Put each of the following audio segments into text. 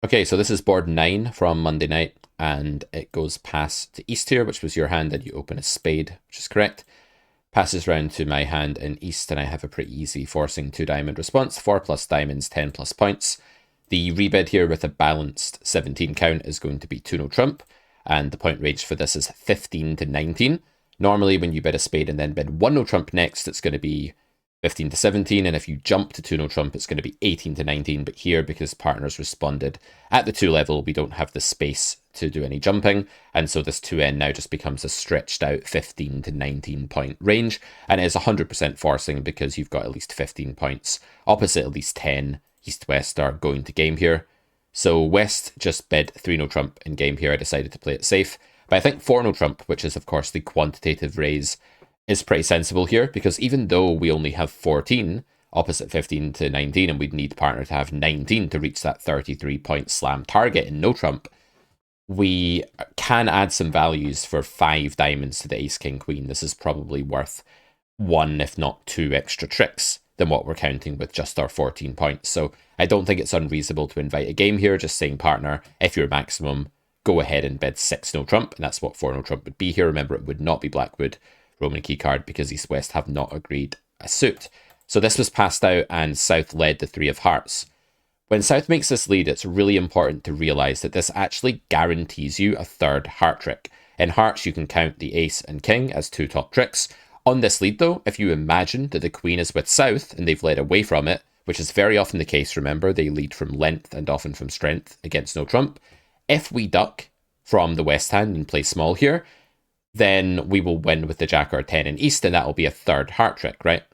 Okay, so this is board 9 from Monday night, and it goes past to east here, which was your hand, and you open a spade, which is correct. Passes round to my hand in east, and I have a pretty easy forcing 2 diamond response. 4 plus diamonds, 10 plus points. The rebid here with a balanced 17 count is going to be 2 no trump, and the point range for this is 15 to 19. Normally, when you bid a spade and then bid 1 no trump next, it's going to be 15 to 17, and if you jump to 2 no trump, it's going to be 18 to 19. But here, because partners responded at the 2 level, we don't have the space to do any jumping, and so this 2n now just becomes a stretched out 15 to 19 point range, and it is 100% forcing because you've got at least 15 points. Opposite at least 10 east-west are going to game here. So west just bid 3 no trump in game here. I decided to play it safe, but I think 4 no trump, which is of course the quantitative raise, is pretty sensible here, because even though we only have 14 opposite 15 to 19, and we'd need partner to have 19 to reach that 33 point slam target in no trump, we can add some values for 5 diamonds to the ace king queen. This is probably worth 1 if not 2 extra tricks than what we're counting with just our 14 points. So I don't think it's unreasonable to invite a game here, just saying partner, if you're maximum, go ahead and bid 6 no trump, and that's what 4 no trump would be here. Remember, it would not be Blackwood Roman keycard because East West have not agreed a suit. So this was passed out, and South led the 3 of hearts. When South makes this lead, it's really important to realise that this actually guarantees you a third heart trick. In hearts, you can count the ace and king as 2 top tricks. On this lead though, if you imagine that the queen is with South and they've led away from it, which is very often the case, remember, they lead from length and often from strength against no trump. If we duck from the west hand and play small here, then we will win with the jack or 10 in east, and that will be a third heart trick, right?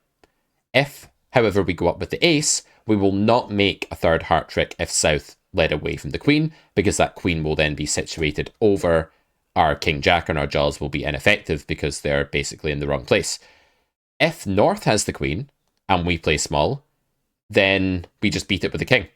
If, however, we go up with the ace, we will not make a third heart trick if South led away from the queen, because that queen will then be situated over our king jack, and our jaws will be ineffective because they're basically in the wrong place. If North has the queen and we play small, then we just beat it with the king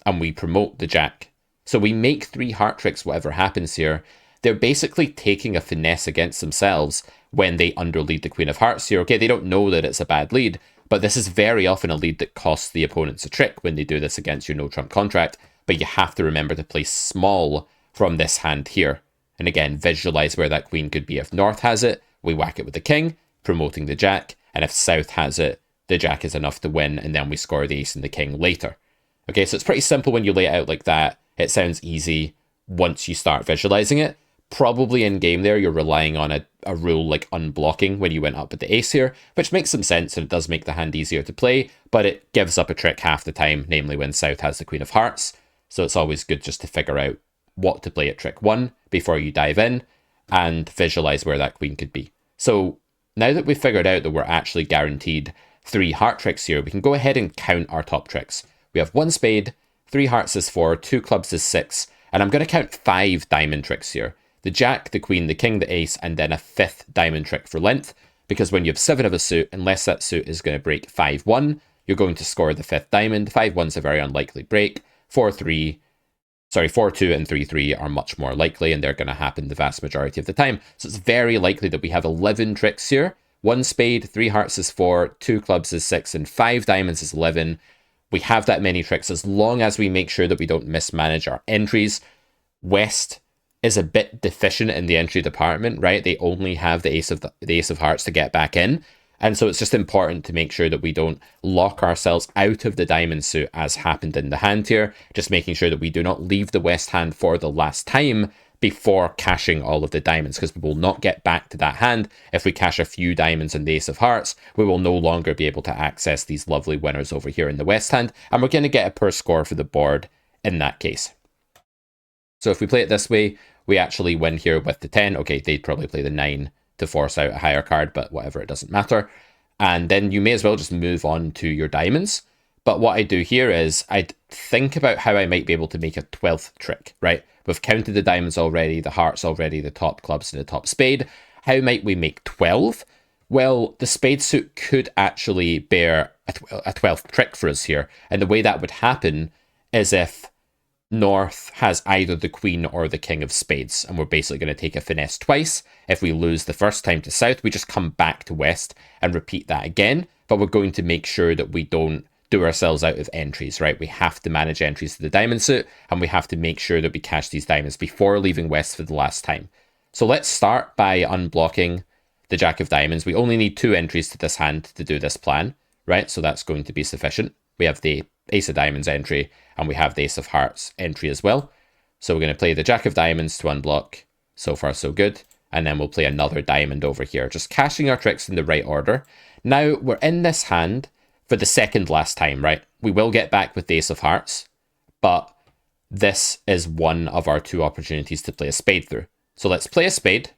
and we promote the jack. So we make 3 heart tricks whatever happens here. They're basically taking a finesse against themselves when they underlead the queen of hearts here. Okay, they don't know that it's a bad lead, but this is very often a lead that costs the opponents a trick when they do this against your no trump contract. But you have to remember to play small from this hand here. And again, visualize where that queen could be. If North has it, we whack it with the king, promoting the jack. And if South has it, the jack is enough to win, and then we score the ace and the king later. Okay, so it's pretty simple when you lay it out like that. It sounds easy once you start visualizing it. Probably in game there, you're relying on a rule like unblocking when you went up with the ace here, which makes some sense, and it does make the hand easier to play, but it gives up a trick half the time, namely when South has the queen of hearts. So it's always good just to figure out what to play at trick 1 before you dive in and visualize where that queen could be. So now that we've figured out that we're actually guaranteed 3 heart tricks here, we can go ahead and count our top tricks. We have 1 spade, 3 hearts is 4, 2 clubs is 6, and I'm going to count 5 diamond tricks here. The jack, the queen, the king, the ace, and then a 5th diamond trick for length, because when you have 7 of a suit, unless that suit is going to break 5-1, you're going to score the 5th diamond. 5-1's a very unlikely break. 4-2 and 3-3 are much more likely, and they're going to happen the vast majority of the time. So it's very likely that we have 11 tricks here. 1 spade, 3 hearts is 4, 2 clubs is 6, and 5 diamonds is 11. We have that many tricks as long as we make sure that we don't mismanage our entries. West is a bit deficient in the entry department, right? They only have the ace of hearts to get back in. And so it's just important to make sure that we don't lock ourselves out of the diamond suit as happened in the hand here. Just making sure that we do not leave the west hand for the last time before cashing all of the diamonds, because we will not get back to that hand. If we cash a few diamonds and the ace of hearts, we will no longer be able to access these lovely winners over here in the west hand, and we're going to get a poor score for the board in that case. So if we play it this way, we actually win here with the 10. Okay, they'd probably play the 9 to force out a higher card, but whatever, it doesn't matter. And then you may as well just move on to your diamonds. But what I do here is I'd think about how I might be able to make a 12th trick, right? We've counted the diamonds already, the hearts already, the top clubs and the top spade. How might we make 12? Well, the spade suit could actually bear a 12th trick for us here. And the way that would happen is if North has either the queen or the king of spades, and we're basically going to take a finesse twice. If we lose the first time to South, we just come back to West and repeat that again, but we're going to make sure that we don't do ourselves out of entries, right? We have to manage entries to the diamond suit, and we have to make sure that we cash these diamonds before leaving west for the last time. So let's start by unblocking the Jack of Diamonds. We only need 2 entries to this hand to do this plan, right? So that's going to be sufficient. We have the Ace of Diamonds entry, and we have the Ace of Hearts entry as well. So we're going to play the Jack of Diamonds to unblock. So far, so good. And then we'll play another diamond over here, just cashing our tricks in the right order. Now, we're in this hand for the second last time, right? We will get back with the Ace of Hearts, but this is one of our 2 opportunities to play a spade through. So let's play a spade.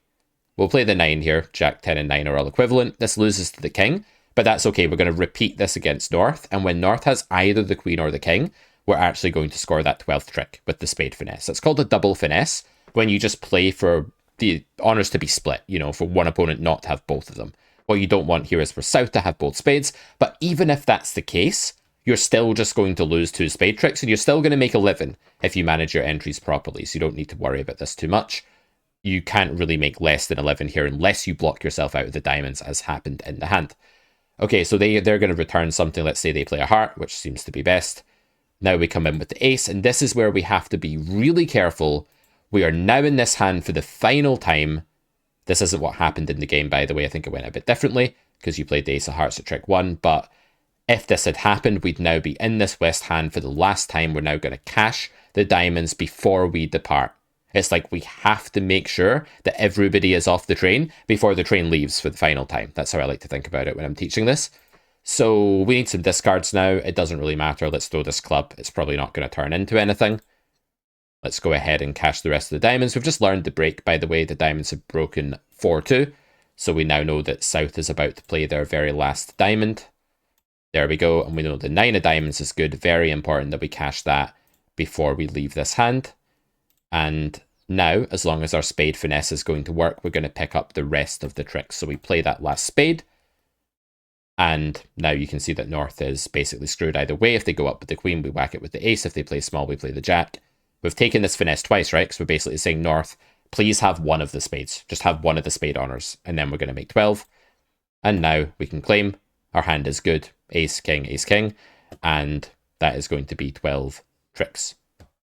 We'll play the 9 here. Jack, 10 and 9 are all equivalent. This loses to the king, but that's okay. We're going to repeat this against North, and when North has either the queen or the king, we're actually going to score that 12th trick with the spade finesse. It's called a double finesse when you just play for the honors to be split, you know, for one opponent not to have both of them. What you don't want here is for South to have both spades, but even if that's the case, you're still just going to lose 2 spade tricks, and you're still going to make 11 if you manage your entries properly, so you don't need to worry about this too much. You can't really make less than 11 here unless you block yourself out of the diamonds, as happened in the hand. Okay, so they're going to return something. Let's say they play a heart, which seems to be best. Now we come in with the ace, and this is where we have to be really careful. We are now in this hand for the final time. This isn't what happened in the game, by the way. I think it went a bit differently because you played the Ace of Hearts at trick 1. But if this had happened, we'd now be in this west hand for the last time. We're now going to cash the diamonds before we depart. It's like we have to make sure that everybody is off the train before the train leaves for the final time. That's how I like to think about it when I'm teaching this. So we need some discards now. It doesn't really matter. Let's throw this club. It's probably not going to turn into anything. Let's go ahead and cash the rest of the diamonds. We've just learned the break, by the way. The diamonds have broken 4-2. So we now know that South is about to play their very last diamond. There we go. And we know the 9 of diamonds is good. Very important that we cash that before we leave this hand. And now, as long as our spade finesse is going to work, we're going to pick up the rest of the tricks. So we play that last spade. And now you can see that North is basically screwed either way. If they go up with the queen, we whack it with the ace. If they play small, we play the jack. We've taken this finesse twice, right? Because we're basically saying, North, please have one of the spades. Just have one of the spade honors. And then we're going to make 12. And now we can claim our hand is good. Ace, king. And that is going to be 12 tricks.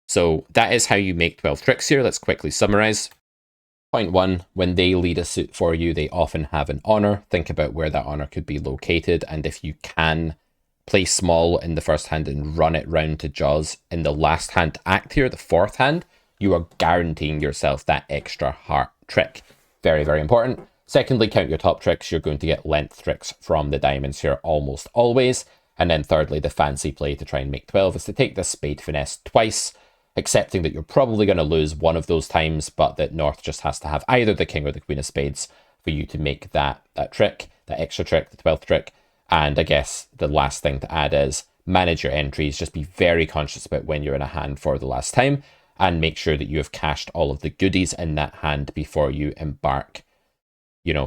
So that is how you make 12 tricks here. Let's quickly summarize. Point 1, when they lead a suit for you, they often have an honor. Think about where that honor could be located. And if you can play small in the first hand and run it round to jaws in the last hand to act here, the 4th hand, you are guaranteeing yourself that extra heart trick. Very, very important. Secondly, count your top tricks. You're going to get length tricks from the diamonds here almost always. And then thirdly, the fancy play to try and make 12 is to take this spade finesse twice, accepting that you're probably going to lose one of those times, but that North just has to have either the king or the queen of spades for you to make that trick, that extra trick, the 12th trick. And I guess the last thing to add is manage your entries. Just be very conscious about when you're in a hand for the last time, and make sure that you have cashed all of the goodies in that hand before you embark,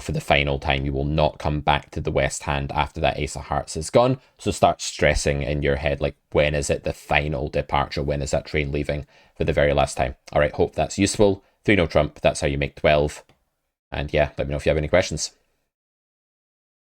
for the final time. You will not come back to the west hand after that Ace of Hearts is gone. So start stressing in your head, like, when is it the final departure? When is that train leaving for the very last time? All right, hope that's useful. 3-no trump, that's how you make 12. And yeah, let me know if you have any questions.